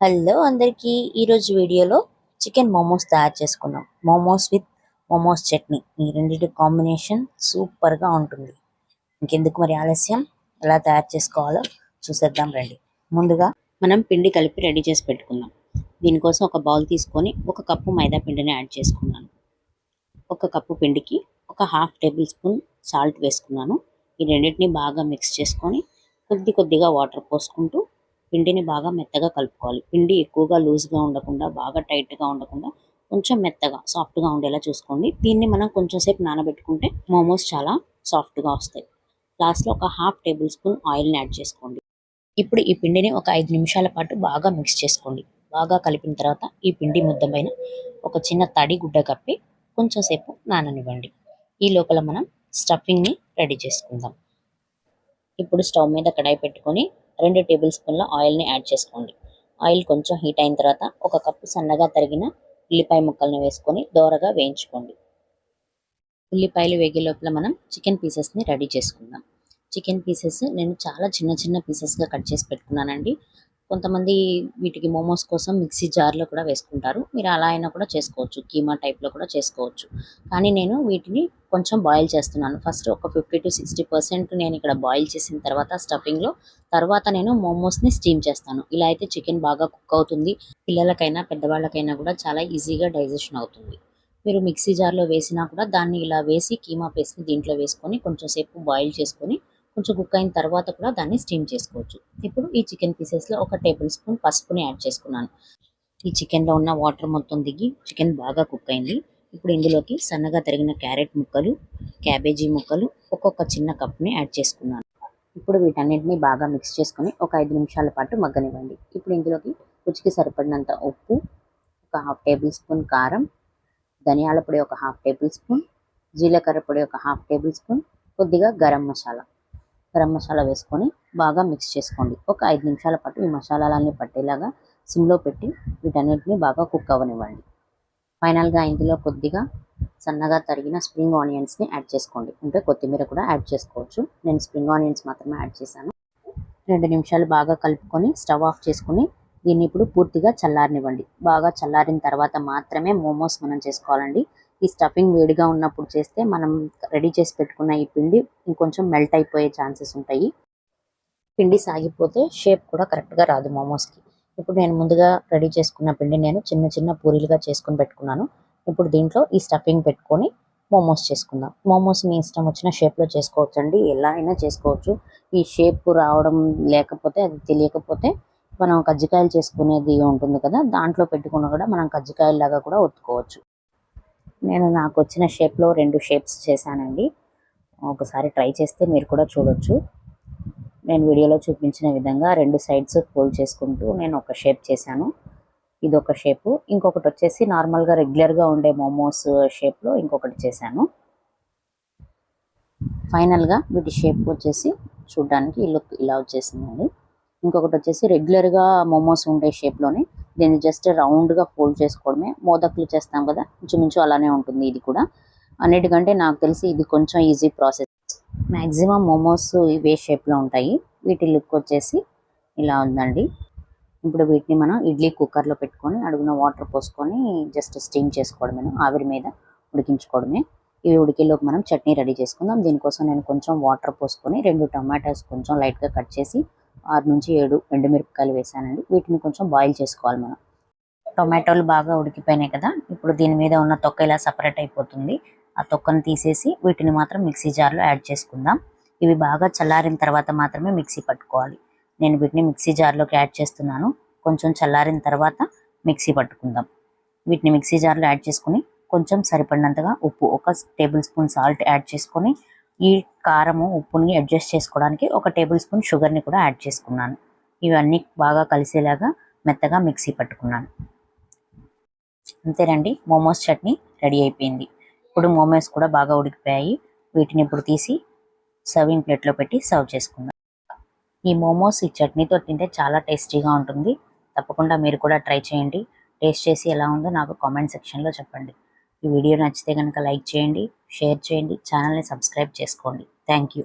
Hello అందరికీ ఈరోజు వీడియోలో చికెన్ మోమోస్ తయారు చేసుకున్నాం. మోమోస్ విత్ మోమోస్ చట్నీ, ఈ రెండింటి కాంబినేషన్ సూపర్గా ఉంటుంది. ఇంకెందుకు మరి ఆలస్యం, ఎలా తయారు చేసుకోవాలో చూసేద్దాం రండి. ముందుగా మనం పిండి కలిపి రెడీ చేసి పెట్టుకుందాం. దీనికోసం ఒక బౌల్ తీసుకొని 1 కప్పు మైదా పిండిని యాడ్ చేసుకున్నాను. 1 కప్పు పిండికి 1/2 టేబుల్ స్పూన్ సాల్ట్ వేసుకున్నాను. ఈ రెండింటిని బాగా మిక్స్ చేసుకొని కొద్దిగా వాటర్ పోసుకుంటూ పిండిని బాగా మెత్తగా కలుపుకోవాలి. పిండి ఎక్కువగా లూజ్గా ఉండకుండా, బాగా టైట్గా ఉండకుండా, కొంచెం మెత్తగా సాఫ్ట్గా ఉండేలా చూసుకోండి. దీన్ని మనం కొంచెం సేపు నానబెట్టుకుంటే మోమోస్ చాలా సాఫ్ట్గా వస్తాయి. లాస్ట్లో 1/2 టేబుల్ స్పూన్ ఆయిల్ని యాడ్ చేసుకోండి. ఇప్పుడు ఈ పిండిని ఒక 5 నిమిషాల పాటు బాగా మిక్స్ చేసుకోండి. బాగా కలిపిన తర్వాత ఈ పిండి ముద్ద పైన ఒక చిన్న తడి గుడ్డ కప్పి కొంచెం సేపు నాననివ్వండి. ఈ లోపల మనం స్టఫింగ్ని రెడీ చేసుకుందాం. ఇప్పుడు స్టవ్ మీద కడాయి పెట్టుకొని 2 టేబుల్ స్పూన్ల ఆయిల్ని యాడ్ చేసుకోండి. ఆయిల్ కొంచెం హీట్ అయిన తర్వాత 1 కప్పు సన్నగా తరిగిన ఉల్లిపాయ ముక్కల్ని వేసుకొని దోరగా వేయించుకోండి. ఉల్లిపాయలు వేగే లోపల మనం చికెన్ పీసెస్ని రెడీ చేసుకుందాం. చికెన్ పీసెస్ నేను చాలా చిన్న పీసెస్గా కట్ చేసి పెట్టుకున్నానండి. కొంతమంది వీటికి మోమోస్ కోసం మిక్సీ జార్లో కూడా వేసుకుంటారు. మీరు అలా అయినా కూడా చేసుకోవచ్చు, కీమా టైప్లో కూడా చేసుకోవచ్చు. కానీ నేను వీటిని కొంచెం బాయిల్ చేస్తున్నాను. ఫస్ట్ ఒక 50 to 60% నేను ఇక్కడ బాయిల్ చేసిన తర్వాత స్టఫింగ్లో, తర్వాత నేను మోమోస్ని స్టీమ్ చేస్తాను. ఇలా అయితే చికెన్ బాగా కుక్ అవుతుంది. పిల్లలకైనా పెద్దవాళ్ళకైనా కూడా చాలా ఈజీగా డైజెషన్ అవుతుంది. మీరు మిక్సీ జార్లో వేసినా కూడా దాన్ని ఇలా వేసి కీమా పేస్ట్ని దీంట్లో వేసుకొని కొంచెం సేపు బాయిల్ చేసుకొని కొంచెం కుక్ అయిన తర్వాత కూడా దాన్ని స్టీమ్ చేసుకోవచ్చు. ఇప్పుడు ఈ చికెన్ పీసెస్లో 1 టేబుల్ స్పూన్ పసుపుని యాడ్ చేసుకున్నాను. ఈ చికెన్లో ఉన్న వాటర్ మొత్తం దిగి చికెన్ బాగా కుక్ అయింది. ఇప్పుడు ఇందులోకి సన్నగా తరిగిన క్యారెట్ ముక్కలు, క్యాబేజీ ముక్కలు ఒక్కొక్క చిన్న కప్ని యాడ్ చేసుకున్నాను. ఇప్పుడు వీటన్నిటిని బాగా మిక్స్ చేసుకొని ఒక 5 నిమిషాల పాటు మగ్గనివ్వండి. ఇప్పుడు ఇందులోకి రుచికి సరిపడినంత ఉప్పు, ఒక 1/2 టేబుల్ స్పూన్ కారం, ధనియాల పొడి ఒక 1/2 టేబుల్ స్పూన్, జీలకర్ర పొడి ఒక 1/2 టేబుల్ స్పూన్, కొద్దిగా గరం మసాలా వేసుకొని బాగా మిక్స్ చేసుకోండి. ఒక 5 నిమిషాల పాటు ఈ మసాలాలన్నీ పట్టేలాగా సిమ్లో పెట్టి వీటన్నిటిని బాగా కుక్ అవ్వనివ్వండి. ఫైనల్గా ఇందులో కొద్దిగా సన్నగా తరిగిన స్ప్రింగ్ ఆనియన్స్ని యాడ్ చేసుకోండి. అంటే కొత్తిమీర కూడా యాడ్ చేసుకోవచ్చు. నేను స్ప్రింగ్ ఆనియన్స్ మాత్రమే యాడ్ చేశాను. 2 నిమిషాలు బాగా కలుపుకొని స్టవ్ ఆఫ్ చేసుకొని దీన్ని ఇప్పుడు పూర్తిగా చల్లారనివ్వండి. బాగా చల్లారిన తర్వాత మాత్రమే మోమోస్ మనం చేసుకోవాలండి. ఈ స్టఫింగ్ వేడిగా ఉన్నప్పుడు చేస్తే మనం రెడీ చేసి పెట్టుకున్న ఈ పిండి ఇంకొంచెం మెల్ట్ అయిపోయే ఛాన్సెస్ ఉంటాయి. పిండి సాగిపోతే షేప్ కూడా కరెక్ట్గా రాదు మోమోస్కి. ఇప్పుడు నేను ముందుగా రెడీ చేసుకున్న పిండి నేను చిన్న పూరీలుగా చేసుకుని పెట్టుకున్నాను. ఇప్పుడు దీంట్లో ఈ స్టఫింగ్ పెట్టుకొని మోమోస్ చేసుకుందాం. మోమోస్ మీ ఇష్టం వచ్చిన షేప్లో చేసుకోవచ్చండి, ఎలా అయినా చేసుకోవచ్చు. ఈ షేప్ రావడం లేకపోతే, అది తెలియకపోతే మనం కజ్జికాయలు చేసుకునేది ఉంటుంది కదా, దాంట్లో పెట్టుకున్న కూడా మనం కజ్జికాయలాగా కూడా ఒత్తుకోవచ్చు. నేను నాకు వచ్చిన షేప్లో 2 షేప్స్ చేశానండి. ఒకసారి ట్రై చేస్తే మీరు కూడా చూడొచ్చు. నేను వీడియోలో చూపించిన విధంగా 2 సైడ్స్ ఫోల్డ్ చేసుకుంటూ నేను ఒక షేప్ చేశాను. ఇదొక షేపు. ఇంకొకటి వచ్చేసి నార్మల్గా రెగ్యులర్గా ఉండే మోమోస్ షేప్లో ఇంకొకటి చేశాను. ఫైనల్గా వీటి షేప్ వచ్చేసి చూడడానికి ఈ లుక్ ఇలా వచ్చేసిందండి. ఇంకొకటి వచ్చేసి రెగ్యులర్గా మోమోస్ ఉండే షేప్లోనే దీన్ని జస్ట్ రౌండ్గా ఫోల్డ్ చేసుకోవడమే. మోదకులు చేస్తాం కదా, ఇంచుమించు అలానే ఉంటుంది ఇది కూడా. అన్నిటికంటే నాకు తెలిసి ఇది కొంచెం ఈజీ ప్రాసెస్. మ్యాక్సిమం మోమోస్ ఇవే షేప్లో ఉంటాయి. వీటి లుక్ వచ్చేసి ఇలా ఉందండి. ఇప్పుడు వీటిని మనం ఇడ్లీ కుక్కర్లో పెట్టుకొని అడుగున వాటర్ పోసుకొని జస్ట్ స్టీమ్ చేసుకోవడమే, ఆవిరి మీద ఉడికించుకోవడమే. ఇవి ఉడికేలోపు మనం చట్నీ రెడీ చేసుకుందాం. దీనికోసం నేను కొంచెం వాటర్ పోసుకొని 2 టమాటాస్ కొంచెం లైట్గా కట్ చేసి 6 నుంచి 7 ఎండుమిరపకాయలు వేసానండి. వీటిని కొంచెం బాయిల్ చేసుకోవాలి మనం. టొమాటోలు బాగా ఉడికిపోయినాయి కదా, ఇప్పుడు దీని మీద ఉన్న తొక్క ఇలా సపరేట్ అయిపోతుంది. ఆ తొక్కను తీసేసి వీటిని మాత్రం మిక్సీ జార్లో యాడ్ చేసుకుందాం. ఇవి బాగా చల్లారిన తర్వాత మాత్రమే మిక్సీ పట్టుకోవాలి. నేను వీటిని మిక్సీ జార్లోకి యాడ్ చేస్తున్నాను. కొంచెం చల్లారిన తర్వాత మిక్సీ పట్టుకుందాం. వీటిని మిక్సీ జార్లో యాడ్ చేసుకుని కొంచెం సరిపడినంతగా ఉప్పు, 1 టేబుల్ స్పూన్ సాల్ట్ యాడ్ చేసుకొని ఈ కారము ఉప్పుని అడ్జస్ట్ చేసుకోవడానికి 1 టేబుల్ స్పూన్ షుగర్ని కూడా యాడ్ చేసుకున్నాను. ఇవన్నీ బాగా కలిసేలాగా మెత్తగా మిక్సీ పట్టుకున్నాను. అంతేనండి, మోమోస్ చట్నీ రెడీ అయిపోయింది. ఇప్పుడు మోమోస్ కూడా బాగా ఉడికిపోయాయి. వీటిని ఇప్పుడు తీసి సర్వింగ్ ప్లేట్లో పెట్టి సర్వ్ చేసుకుందాం. ఈ మోమోస్ ఈ చట్నీతో తింటే చాలా టేస్టీగా ఉంటుంది. తప్పకుండా మీరు కూడా ట్రై చేయండి. టేస్ట్ చేసి ఎలా ఉందో నాకు కామెంట్ సెక్షన్లో చెప్పండి. ఈ వీడియో నచ్చితే కనుక లైక్ చేయండి, షేర్ చేయండి, ఛానల్ని సబ్స్క్రైబ్ చేసుకోండి. Thank you.